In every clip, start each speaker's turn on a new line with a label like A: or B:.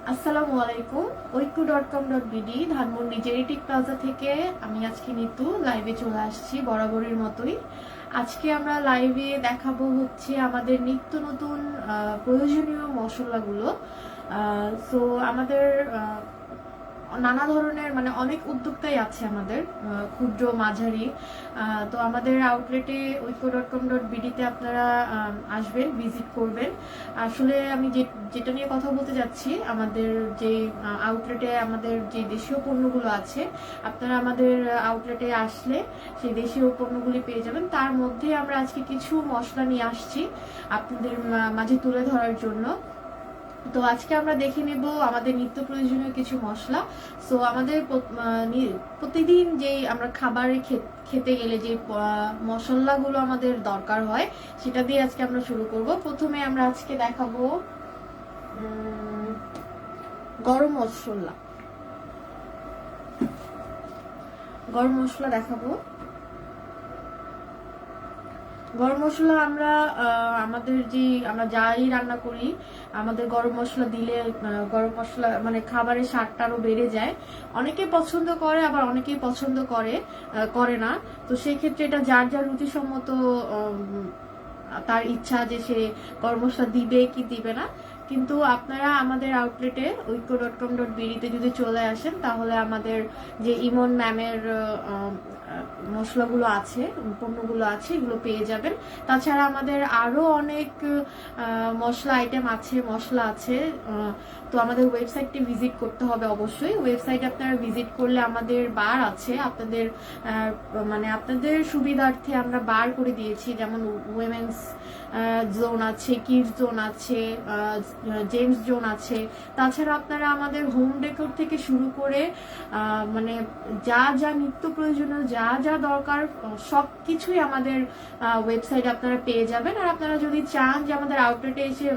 A: আসসালামু আলাইকুম। ঐক্য.com.bd Dhanmondi genetic plaza থেকে আমি আজকে নিতু লাইভে চলে আসছি বরাবরের মতোই। আজকে আমরা লাইভে দেখাবো হচ্ছে আমাদের নিত্য নতুন প্রয়োজনীয় মশলাগুলো। সো আমাদের নানা ধরনের মানে অনেক উদ্যোক্তাই আছে আমাদের, ক্ষুদ্র মাঝারি। তো আমাদের আউটলেটে ঐক্য.com.bd-তে আপনারা আসবেন, ভিজিট করবেন। আসলে আমি যেটা নিয়ে কথা বলতে যাচ্ছি, আমাদের যে আউটলেটে আমাদের যে দেশীয় পণ্যগুলো আছে, আপনারা আমাদের আউটলেটে আসলে সেই দেশীয় পণ্যগুলি পেয়ে যাবেন। তার মধ্যে আমরা আজকে কিছু মশলা নিয়ে আসছি আপনাদের মাঝে তুলে ধরার জন্য। তো আজকে আমরা দেখে নেব আমাদের নিত্য প্রয়োজনীয় কিছু মশলা। সো আমাদের প্রতিদিন যে আমরা খাবারে খেতে গেলে যে মশলাগুলো আমাদের দরকার হয়, সেটা দিয়ে আজকে আমরা শুরু করব। প্রথমে আমরা আজকে দেখাবো গরম মশলা। গরম মশলা দেখাবো। গরম মশলা আমরা আমাদের যে আমরা যাই রান্না করি, আমাদের গরম মশলা দিলে গরম মশলা মানে খাবারের স্বাদটা আরো বেড়ে যায়। অনেকে পছন্দ করে, আবার অনেকেই পছন্দ করে না। তো সেই ক্ষেত্রে এটা যার যার রুচিসম্মত তার ইচ্ছা যে সে গরম মশলা দিবে কি দিবে না। কিন্তু আপনারা আমাদের আউটলেটে ঐক্য.com.bd-তে যদি চলে আসেন, তাহলে আমাদের যে ইমন ম্যামের মশলাগুলো আছে, পণ্যগুলো আছে, এগুলো পেয়ে যাবেন। তাছাড়া আমাদের আরো অনেক মশলা আছে। তো আমাদের ওয়েবসাইটটি ভিজিট করতে হবে অবশ্যই। ওয়েবসাইট আপনারা ভিজিট করলে আমাদের বার আছে, আপনাদের মানে আপনাদের সুবিধার্থে আমরা বার করে দিয়েছি। যেমন উইমেন্স জোন আছে, কিডস জোন আছে, জেন্টস জোন আছে। তাছাড়া আপনারা আমাদের হোম ডেকোর থেকে শুরু করে মানে যা যা নিত্য প্রয়োজনীয় যা যা দরকার সবকিছুই আমাদের ওয়েবসাইটে আপনারা পেয়ে যাবেন। আর আপনারা যদি চান যে আমাদের আউটলেটে এসে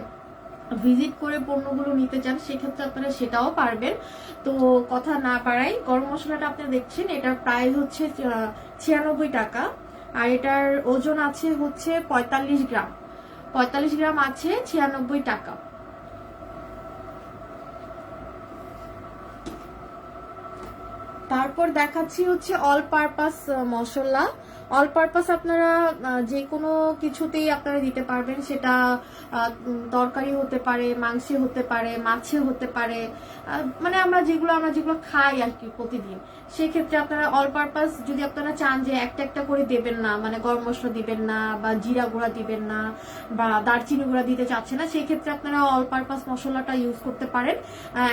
A: ভিজিট করে পণ্যগুলো নিতে চান, সেক্ষেত্রে আপনারা সেটাও পারবেন। তো কথা না পারাই, গরম মশলাটা আপনারা দেখছেন, এটার প্রাইস হচ্ছে 96 টাকা। আর এটার ওজন আছে হচ্ছে 45 গ্রাম। 45 গ্রাম আছে 96 টাকা। তারপর দেখাচ্ছি হচ্ছে অল পারপাস মশলা। অল পারপাস আপনারা যে কোনো কিছুতেই আপনারা দিতে পারবেন। সেটা তরকারি হতে পারে, মাংসে হতে পারে, মাছে হতে পারে, মানে আমরা যেগুলো খাই আর কি প্রতিদিন। সেক্ষেত্রে আপনারা অল পারপাস যদি আপনারা চান যে একটা একটা করে দেবেন না, মানে গরম মশলা দিবেন না বা জিরা গুঁড়া দিবেন না বা দারচিনি গুঁড়া দিতে চাচ্ছেন না, সেই ক্ষেত্রে আপনারা অল পারপাস মশলাটা ইউজ করতে পারেন।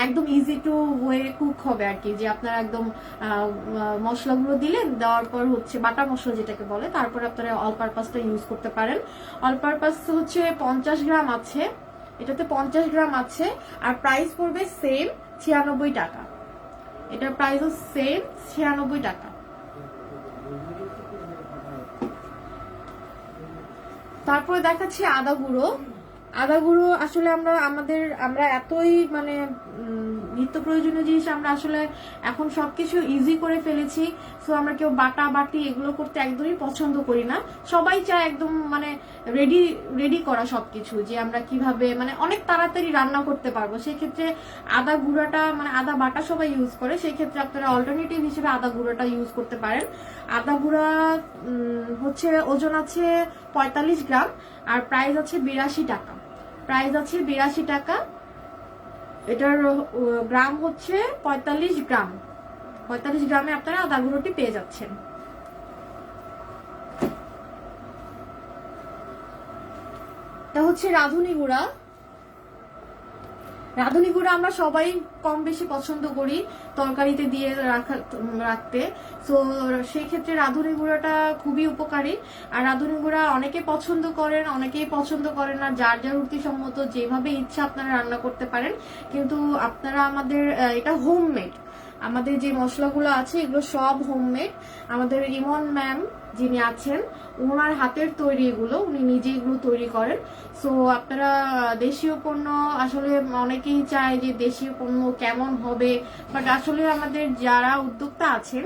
A: একদম ইজি টু ওয়ে কুক হবে আর কি, যে আপনারা একদম মশলাগুলো দিলেন, দেওয়ার পর হচ্ছে বাটা মশলা যেটাকে বলে, তারপর আপনারা অল পারপাসটা ইউজ করতে পারেন। অল পারপাস হচ্ছে 50 গ্রাম আছে, এটাতে 50 গ্রাম আছে। আর প্রাইস পড়বে সেম 96 টাকা। এটার প্রাইসও সেম 96 টাকা। তারপরে দেখাচ্ছি আদা গুঁড়ো। আদা গুঁড়ো আসলে আমরা এতই মানে নিত্য প্রয়োজনীয় জিনিস আমরা আসলে এখন সবকিছু ইজি করে ফেলেছি। সো আমরা কেউ বাটা বাটি এগুলো করতে একদমই পছন্দ করি না। সবাই চায় একদম মানে রেডি করা সবকিছু, যে আমরা কিভাবে মানে অনেক তাড়াতাড়ি রান্না করতে পারবো। সেক্ষেত্রে আদা গুঁড়াটা মানে আদা বাটা সবাই ইউজ করে, সেই ক্ষেত্রে আপনারা অল্টারনেটিভ হিসেবে আদা গুঁড়াটা ইউজ করতে পারেন। আদা গুঁড়া হচ্ছে ওজন আছে 45 গ্রাম আর প্রাইস আছে 82 টাকা। এটার গ্রাম হচ্ছে 45 গ্রাম। 45 গ্রামে আপনারা আদা গুঁড়োটি পেয়ে যাচ্ছেন। এটা হচ্ছে রাঁধুনি গুঁড়া। রাঁধুনি গুঁড়া আমরা সবাই কম বেশি পছন্দ করি তরকারিতে দিয়ে রাখতে। তো সেই ক্ষেত্রে রাঁধুনি গুঁড়াটা খুবই উপকারী। আর রাঁধুনি গুঁড়া অনেকে পছন্দ করেন, অনেকেই পছন্দ করেন না। যার যার রুচিসম্মত যেভাবে ইচ্ছা আপনারা রান্না করতে পারেন। কিন্তু আপনারা আমাদের এটা হোমমেড, আমাদের যে মশলাগুলো আছে এগুলো সব হোমমেড। আমাদের ইমন ম্যাম যিনি আছেন, ওনার হাতের তৈরি এগুলো, উনি নিজে এগুলো তৈরি করেন। সো আপনারা দেশীয় পণ্য আসলে অনেকেই চায় যে দেশীয় পণ্য কেমন হবে, বাট আসলে আমাদের যারা উদ্যোক্তা আছেন,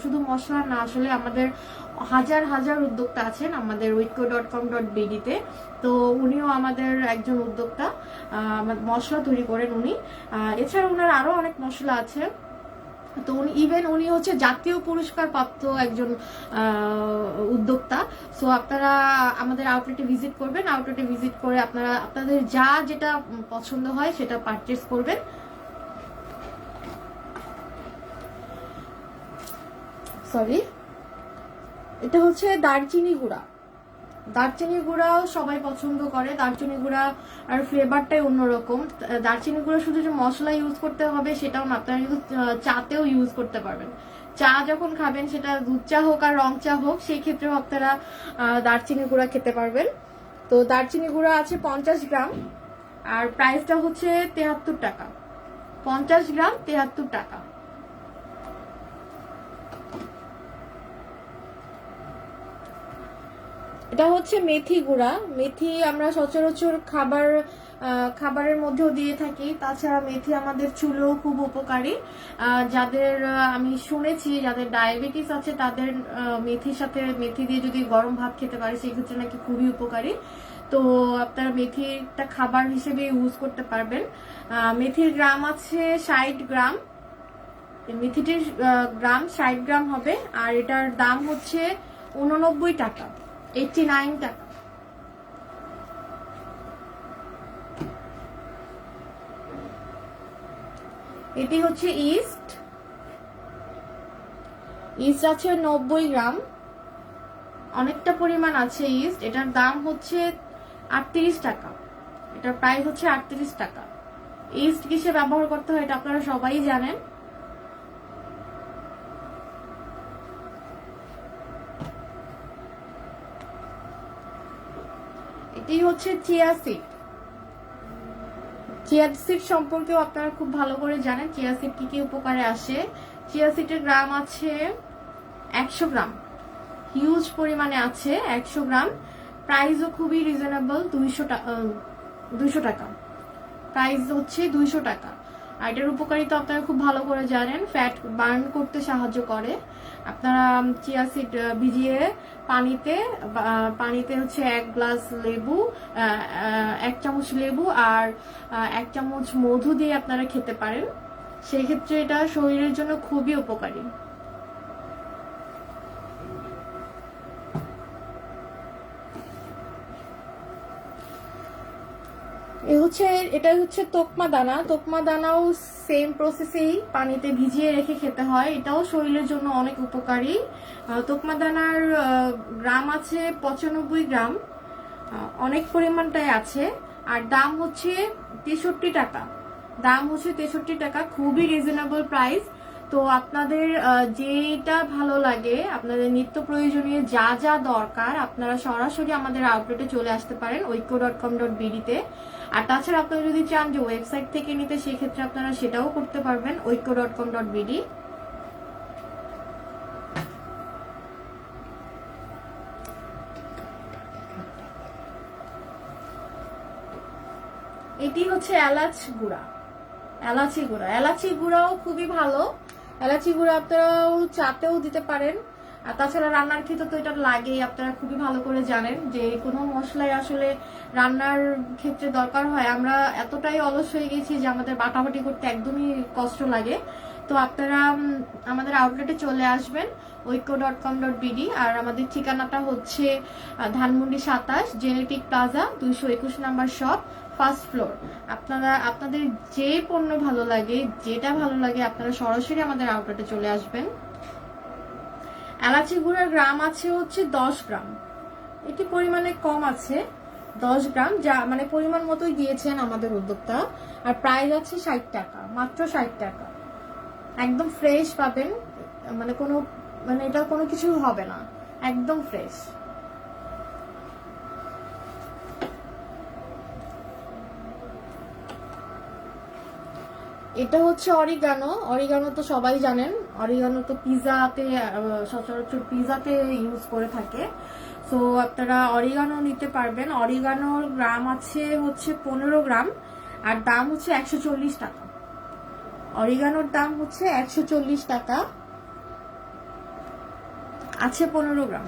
A: শুধু মশলা না, আসলে আমাদের হাজার হাজার উদ্যোক্তা আছেন আমাদের witco.com.bd-তে। তো উনিও আমাদের একজন উদ্যোক্তা, মশলা তৈরি করেন উনি। এছাড়া ওনার আরো অনেক মশলা আছে। তো উনি হচ্ছে জাতীয় পুরস্কার প্রাপ্ত একজন উদ্যোক্তা। সো আপনারা আমাদের আউটলেটে ভিজিট করবেন, আউটলেটে ভিজিট করে আপনারা আপনাদের যেটা পছন্দ হয় সেটা পারচেস করবেন। সরি, এটা হচ্ছে দারচিনি গুঁড়া। দারচিনি গুঁড়াও সবাই পছন্দ করে। দারচিনি গুঁড়া আর ফ্লেভারটাই অন্যরকম। দারচিনি গুঁড়া শুধু যে মশলা ইউজ করতে হবে সেটাও না, আপনারা কিন্তু চাতেও ইউজ করতে পারবেন। চা যখন খাবেন, সেটা দুধ চা হোক আর রং চা হোক, সেই ক্ষেত্রেও আপনারা দারচিনি গুঁড়া খেতে পারবেন। তো দারচিনি গুঁড়া আছে 50 গ্রাম, আর প্রাইসটা হচ্ছে 73 টাকা। 50 গ্রাম 73 টাকা। এটা হচ্ছে মেথি গুঁড়া। মেথি আমরা সচরাচর খাবারের মধ্যেও দিয়ে থাকি। তাছাড়া মেথি আমাদের চুলেও খুব উপকারী। যাদের আমি শুনেছি যাদের ডায়াবেটিস আছে তাদের মেথি দিয়ে যদি গরম ভাত খেতে পারে সেই ক্ষেত্রে নাকি খুবই উপকারী। তো আপনারা মেথিটা খাবার হিসেবে ইউজ করতে পারবেন। মেথির গ্রাম আছে 60 গ্রাম। মেথিটির গ্রাম 60 গ্রাম হবে, আর এটার দাম হচ্ছে 89 টাকা, 89 টাকা। এটি হচ্ছে ইস্ট আছে 90 গ্রাম, অনেকটা পরিমাণ আছে ইস্ট। এটার দাম হচ্ছে 38 টাকা, এটার প্রাইস হচ্ছে 38 টাকা। ইস্ট কিসে ব্যবহার করতে হয় এটা আপনারা সবাই জানেন। এটি হচ্ছে চিয়া সিড সম্পর্কেও আপনারা খুব ভালো করে জানেন চিয়া সিড কি কি উপকারে আসে। চিয়া সিডের গ্রাম আছে 100 গ্রাম, হিউজ পরিমাণে আছে 100 গ্রাম। প্রাইসও খুবই রিজনেবল, 200 টাকা। প্রাইস হচ্ছে 200 টাকা। আর এটার উপকারিতা আপনারা খুব ভালো করে জানেন, ফ্যাট বার্ন করতে সাহায্য করে। আপনারা চিয়া সিড ভিজিয়ে পানিতে হচ্ছে 1 গ্লাস লেবু, 1 চামচ লেবু আর 1 চামচ মধু দিয়ে আপনারা খেতে পারেন। সেই ক্ষেত্রে এটা শরীরের জন্য খুবই উপকারী। এটা হচ্ছে তোকমা দানা। তোকমা দানাও সেম প্রসেসেই পানিতে ভিজিয়ে রেখে খেতে হয়, এটাও শরীরের জন্য অনেক উপকারী। তোকমা দানার গ্রাম আছে 95 গ্রাম, অনেক পরিমাণটাই আছে। আর দাম হচ্ছে 63 টাকা। খুবই রিজনেবল প্রাইস। তো আপনাদের যেটা ভালো লাগে, আপনাদের নিত্য প্রয়োজনীয় যা দরকার, আপনারা সরাসরি আমাদের আউটলেটে চলে আসতে পারেন witco.com.bd-তে। আর তাছাড়া আপনারা যদি চান যে ওয়েবসাইট থেকে নিতে, সেক্ষেত্রে আপনারা সেটাও করতে পারবেন witco.com.bd। এটি হচ্ছে এলাচি গুঁড়াও খুবই ভালো। এলাচি গুঁড়া আপনারাও চাতেও দিতে পারেন। আর তাছাড়া রান্নার ক্ষেত্রে তো এটা লাগেই, আপনারা খুবই ভালো করে জানেন যে কোনো মশলাই আসলে রান্নার ক্ষেত্রে দরকার হয়। আমরা এতটাই অলস হয়ে গেছি যে আমাদের বাটাবাটি করতে একদমই কষ্ট লাগে। তো আপনারা আমাদের আউটলেটে চলে আসবেন witco.com.bd। আর আমাদের ঠিকানাটা হচ্ছে Dhanmondi 27 genetic plaza 221 number shop, first floor. আপনাদের যে পণ্য ভালো লাগে, যেটা ভালো লাগে, আপনারা সরাসরি আমাদের আউটলেটে চলে আসবেন। এলাচি গুঁড়ার গ্রাম আছে হচ্ছে 10 গ্রাম। এটি পরিমাণে কম আছে, 10 গ্রাম, যা মানে পরিমাণ মতোই দিয়েছেন আমাদের উদ্যোক্তা। আর প্রাইস আছে 60 টাকা, মাত্র 60 টাকা। একদম ফ্রেশ পাবেন, এটা কোনো কিছু হবে না, একদম ফ্রেশ। এটা হচ্ছে অরিগানো তো সবাই জানেন। অরিগানো তো সচরাচর পিজাতে ইউজ করে থাকে। সো আপনারা অরিগানো নিতে পারবেন। অরিগানোর গ্রাম আছে হচ্ছে 15 গ্রাম, আর দাম হচ্ছে 140 টাকা। অরিগানোর দাম হচ্ছে 140 টাকা। আছে 15 গ্রাম।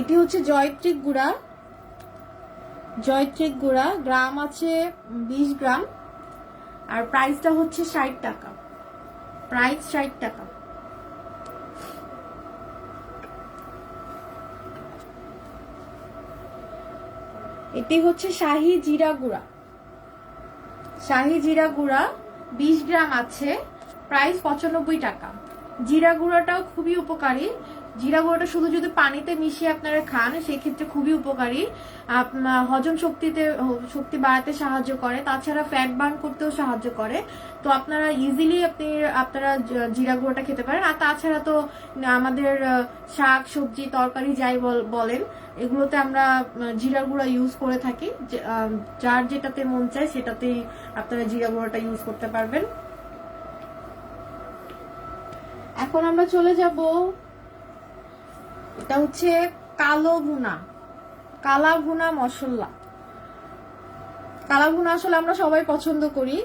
A: এটি হচ্ছে জয়ত্রিক গুঁড়া, জয়ত্রিক গুঁড়া, গ্রাম আছে 20 গ্রাম, আর প্রাইসটা হচ্ছে 60 টাকা, প্রাইস 60 টাকা। এটি হচ্ছে শাহি জিরা গুঁড়া, শাহি জিরা গুঁড়া 20 গ্রাম আছে, প্রাইস 95 টাকা। জিরা গুঁড়াটাও খুবই উপকারী, জিরা গুঁড়োটা শুধু যদি পানিতে মিশিয়ে আপনারা খান সেক্ষেত্রে খুবই উপকারী, আপনার হজম শক্তি বাড়াতে সাহায্য করে, তাছাড়া ফ্যাট বার্ন করতেও সাহায্য করে। তো আপনারা ইজিলি আপনারা জিরা গুঁড়োটা খেতে পারেন। আর তাছাড়া তো আমাদের শাক সবজি তরকারি যাই বলেন এগুলোতে আমরা জিরা গুঁড়া ইউজ করে থাকি, যার যেটাতে মন চায় সেটাতেই আপনারা জিরা গুঁড়োটা ইউজ করতে পারবেন। এখন আমরা চলে যাব, এটা হচ্ছে কালো ভুনা, কালা ভুনা মশলা। কালা ভুনা আসলে আমরা সবাই পছন্দ করি,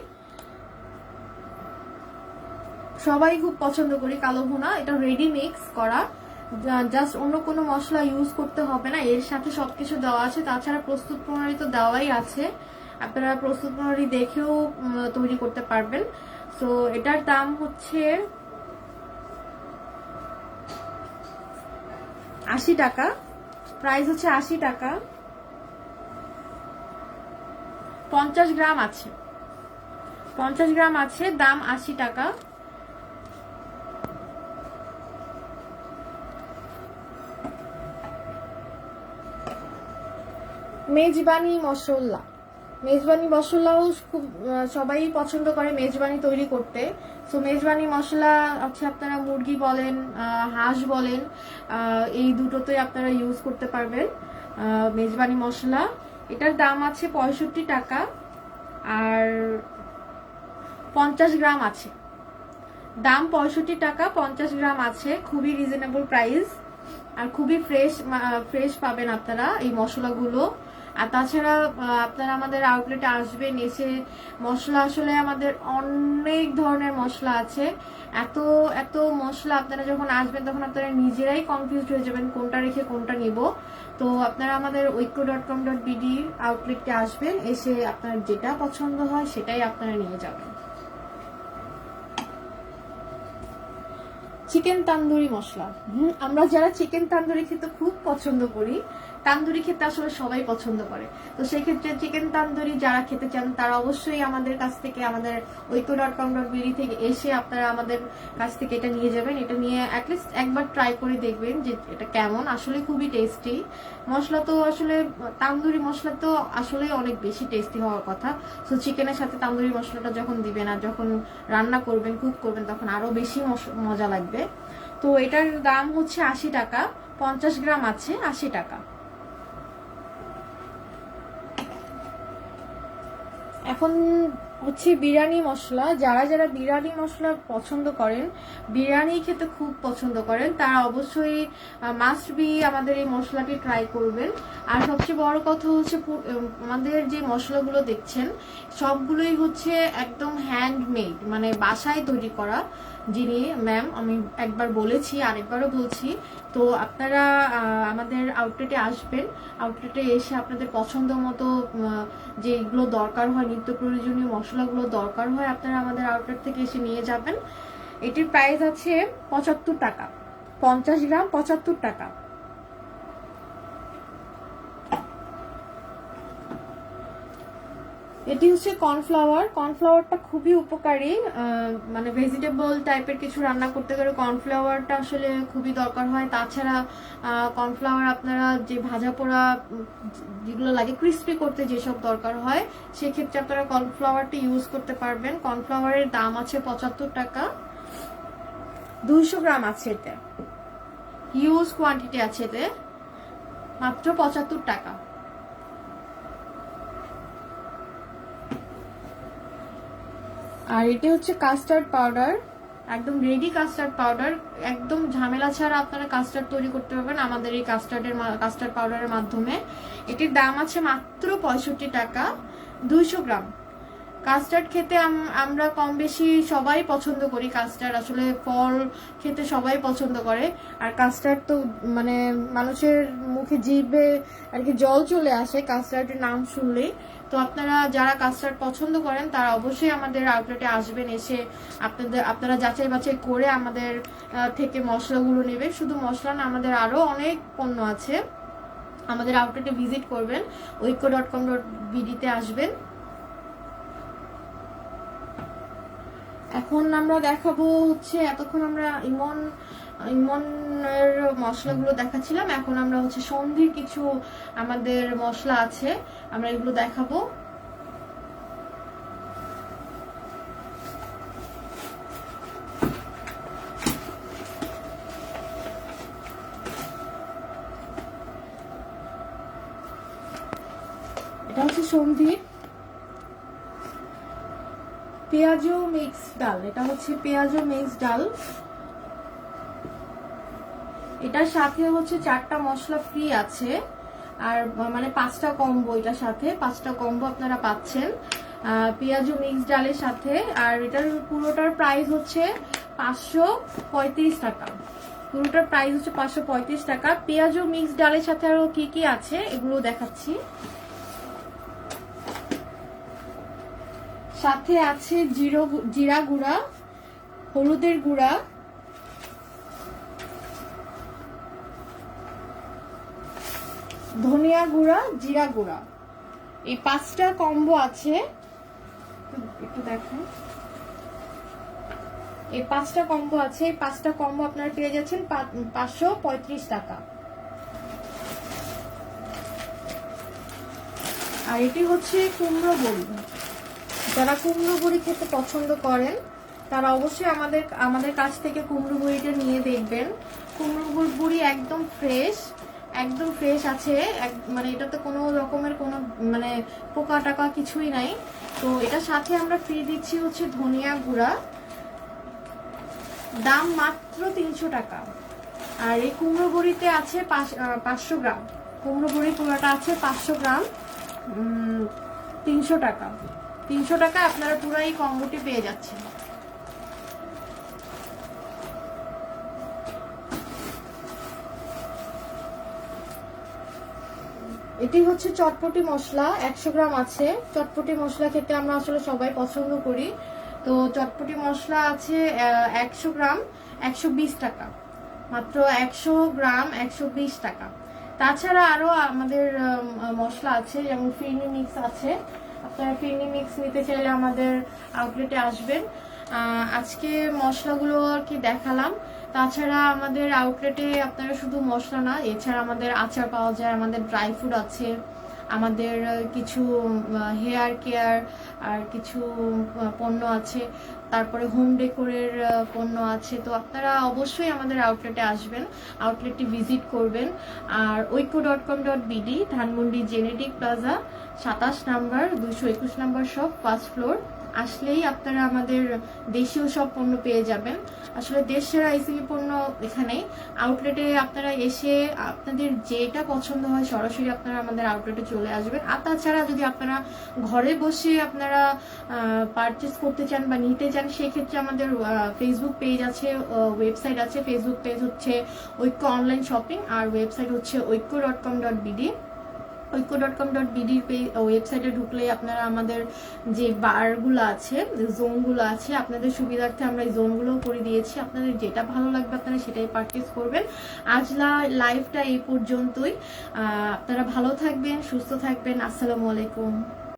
A: সবাই খুব পছন্দ করি কালো ভুনা। এটা রেডি মিক্স করা, জাস্ট অন্য কোনো মশলা ইউজ করতে হবে না, এর সাথে সবকিছু দেওয়া আছে। তাছাড়া প্রস্তুত প্রণালী তো দেওয়াই আছে, আপনারা প্রস্তুত প্রণালী দেখেও তৈরি করতে পারবেন। সো এটার দাম হচ্ছে 80 টাকা, প্রাইস হচ্ছে 80 টাকা। 50 গ্রাম আছে, 50 গ্রাম আছে, দাম 80 টাকা। মেজবানি মশলা, মেজবানি মশলাও খুব সবাই পছন্দ করে মেজবানি তৈরি করতে। সো মেজবানি মশলা হচ্ছে আপনারা মুরগি বলেন হাঁস বলেন এই দুটোতেই আপনারা ইউজ করতে পারবেন মেজবানি মশলা। এটার দাম আছে 65 টাকা, আর 50 গ্রাম আছে, দাম 65 টাকা, 50 গ্রাম আছে, খুবই রিজনেবল প্রাইস, আর খুবই ফ্রেশ পাবেন আপনারা এই মশলাগুলো। আর তাছাড়া আপনারা আমাদের আউটলেটে আসবেন, এসে মশলা আসলে আমাদের অনেক ধরনের মশলা আছে, এত এত মশলা আপনারা যখন আসবেন তখন আপনারা নিজেরাই কনফিউজড হয়ে যাবেন কোনটা রেখে কোনটা নিব। তো আপনারা আমাদের oikko.com.bd আউটলেটে আসবেন, এসে আপনার যেটা পছন্দ হয় সেটাই আপনারা নিয়ে যাবেন। চিকেন তান্দুরি মশলা, আমরা যারা চিকেন তান্দুরি খেতে খুব পছন্দ করি, তান্দুরি খেতে আসলে সবাই পছন্দ করে, তো সেই ক্ষেত্রে চিকেন তান্দুরি যারা খেতে চান তারা অবশ্যই আমাদের কাছ থেকে, আমাদের oikko.com.bd থেকে এসে আপনারা আমাদের কাছ থেকে এটা নিয়ে যাবেন। এটা নিয়ে অ্যাটলিস্ট একবার ট্রাই করে দেখবেন যে এটা কেমন, আসলে খুবই টেস্টি মশলা। তো আসলে তান্দুরি মশলা তো আসলে অনেক বেশি টেস্টি হওয়ার কথা। সো চিকেনের সাথে তান্দুরি মশলাটা যখন দিবেন আর যখন রান্না করবেন কুক করবেন তখন আরো বেশি মজা লাগবে। তো এটার দাম হচ্ছে 80 টাকা, 50 গ্রাম আছে, 80 টাকা। এখন হচ্ছে বিরিয়ানি মশলা, যারা যারা বিরিয়ানি মশলা পছন্দ করেন, বিরিয়ানি খেতে খুব পছন্দ করেন, তারা অবশ্যই মাস্ট বি আমাদের এই মশলাটি ট্রাই করবেন। আর সবচেয়ে বড় কথা হচ্ছে আমাদের যে মশলাগুলো দেখছেন সবগুলোই হচ্ছে একদম হ্যান্ডমেড, মানে বাসায় তৈরি করা। যিনি ম্যাম, আমি একবার বলেছি আরেকবারও বলছি, তো আপনারা আমাদের আউটলেটে আসবেন, আউটলেটে এসে আপনাদের পছন্দ মতো যেগুলো দরকার হয়, নিত্য প্রয়োজনীয় মশলাগুলো দরকার হয়, আপনারা আমাদের আউটলেট থেকে এসে নিয়ে যাবেন। এটির প্রাইস আছে 75 টাকা, 50 গ্রাম 75 টাকা। এটি হচ্ছে কর্নফ্লাওয়ার, কর্নফ্লাওয়ারটা খুবই উপকারী, মানে ভেজিটেবল টাইপের কিছু রান্না করতে গেলে কর্নফ্লাওয়ারটা আসলে খুবই দরকার হয়। তাছাড়া কর্নফ্লাওয়ার আপনারা যে ভাজা পোড়া যেগুলো লাগে ক্রিস্পি করতে যেসব দরকার হয় সেক্ষেত্রে আপনারা কর্নফ্লাওয়ারটা ইউজ করতে পারবেন। কর্নফ্লাওয়ারের দাম আছে 75 টাকা, 200 গ্রাম আছে, এতে হিউজ কোয়ান্টিটি আছে, এতে মাত্র 75 টাকা। আর এটি হচ্ছে কাস্টার্ড পাউডার, একদম রেডি কাস্টার্ড পাউডার, একদম ঝামেলা ছাড়া আপনারা কাস্টার্ড তৈরি করতে পারবেন আমাদের এই কাস্টার্ড পাউডারের মাধ্যমে। এটির দাম আছে মাত্র 65 টাকা, 200 গ্রাম। কাস্টার্ড খেতে আমরা কম বেশি সবাই পছন্দ করি। কাস্টার্ড আসলে ফল খেতে সবাই পছন্দ করে। আর কাস্টার্ড তো মানে মানুষের মুখে জিভে আর কি জল চলে আসে কাস্টার্ডের নাম শুনলেই। তো আপনারা যারা কাস্টার্ড পছন্দ করেন তারা অবশ্যই আমাদের আউটলেটে আসবেন, এসে আপনারা যাচাই বাছাই করে আমাদের থেকে মশলাগুলো নেবেন। শুধু মশলা না, আমাদের আরো অনেক পণ্য আছে। আমাদের আউটলেটে ভিজিট করবেন, ঐক্য.com.bd তে আসবেন। এখন আমরা দেখাবো হচ্ছে, এতক্ষণ আমরা ইমনের মশলাগুলো দেখাচ্ছিলাম, এখন আমরা হচ্ছে সন্ধির কিছু আমাদের মশলা আছে, আমরা এগুলো দেখাবো। এটা হচ্ছে সন্ধি পেঁয়াজু মিক্স ডাল। এটা হচ্ছে পেঁয়াজু মিক্স ডাল। এটার সাথে হচ্ছে 4টা মশলা ফ্রি আছে, আর মানে 5টা কম্বো, এটার সাথে 5টা কম্বো আপনারা পাচ্ছেন পেঁয়াজু মিক্স ডালের সাথে। আর এটার পুরোটার প্রাইস হচ্ছে 535 টাকা। পুরোটার প্রাইস হচ্ছে 535 টাকা। পেঁয়াজু মিক্স ডালের সাথে আরো কি কি আছে এগুলো দেখাচ্ছি। সাথে আছে জিরা গুঁড়া, হলুদের গুঁড়া, ধনিয়া গুঁড়া, জিরা গুঁড়া। এই 5টা কম্বো আছে, একটু দেখেন। এই 5টা কম্বো আছে, এই 5টা কম্বো আপনারা পেয়ে যাচ্ছেন 535 টাকা। আর এটি হচ্ছে কুমড়ো বড়ি। যারা কুমড়ো বড়ি খেতে পছন্দ করেন তারা অবশ্যই আমাদের কাছ থেকে কুমড়ো বড়িটা নিয়ে দেখবেন। কুমড়ো বড়ি একদম ফ্রেশ আছে, মানে এটাতে কোনো রকমের কোনো মানে পোকা টাকা কিছুই নাই। তো এটার সাথে আমরা ফ্রি দিচ্ছি হচ্ছে ধনিয়া গুঁড়া, দাম মাত্র 300 টাকা। আর এই কুমড়ো বড়িতে আছে 500 গ্রাম। কুমড়ো বড়ি পুরোটা আছে 500 গ্রাম, 300 টাকা। 300 টাকা আপনারা পুরো এই কম্বোটি পেয়ে যাচ্ছেন। এটি হচ্ছে চটপটি মশলা, 100 গ্রাম আছে। চটপটি মশলা খেতে আমরা আসলে সবাই পছন্দ করি। তো চটপটি মশলা আছে 100 গ্রাম 120 টাকা, মাত্র 100 গ্রাম 120 টাকা। তাছাড়া আরো আমাদের মশলা আছে, যেমন ফিরনি মিক্স আছে। আপনারা ফিরনি মিক্স নিতে চাইলে আমাদের আউটলেটে আসবেন। আজকে মশলাগুলো আর কি দেখালাম। তাছাড়া আমাদের আউটলেটে আপনারা শুধু মশলা না, এছাড়া আমাদের আচার পাওয়া যায়, আমাদের ড্রাই ফ্রুট আছে, আমাদের কিছু হেয়ার কেয়ার আর কিছু পণ্য আছে, তারপরে হোম ডেকোরের পণ্য আছে। তো আপনারা অবশ্যই আমাদের আউটলেটে আসবেন, আউটলেটটি ভিজিট করবেন। আর ঐক্য.com.bd, Dhanmondi genetic plaza, 27 number, 221 number shop, 1st floor. আসলেই আপনারা আমাদের দেশীয় সব পণ্য পেয়ে যাবেন। আসলে দেশ সেরা আইসিবি পণ্য এখানেই। আউটলেটে আপনারা এসে আপনাদের যেটা পছন্দ হয় সরাসরি আপনারা আমাদের আউটলেটে চলে আসবেন। আর তাছাড়া যদি আপনারা ঘরে বসে আপনারা পারচেস করতে চান বা নিতে চান, সেক্ষেত্রে আমাদের ফেসবুক পেজ আছে, ওয়েবসাইট আছে। ফেসবুক পেজ হচ্ছে ঐক্য অনলাইন শপিং, আর ওয়েবসাইট হচ্ছে ঐক্য.com.bd। ঐক্য.com.bd ওয়েবসাইটে ঢুকলে আপনারা আমাদের যে বারগুলো আছে, জোনগুলো আছে, আপনাদের সুবিধার্থে আমরা এই জোনগুলোও করে দিয়েছি। আপনাদের যেটা ভালো লাগবে আপনারা সেটাই পারচেস করবেন। আজ লাইভটা এই পর্যন্তই। আপনারা ভালো থাকবেন, সুস্থ থাকবেন। আসসালামু আলাইকুম।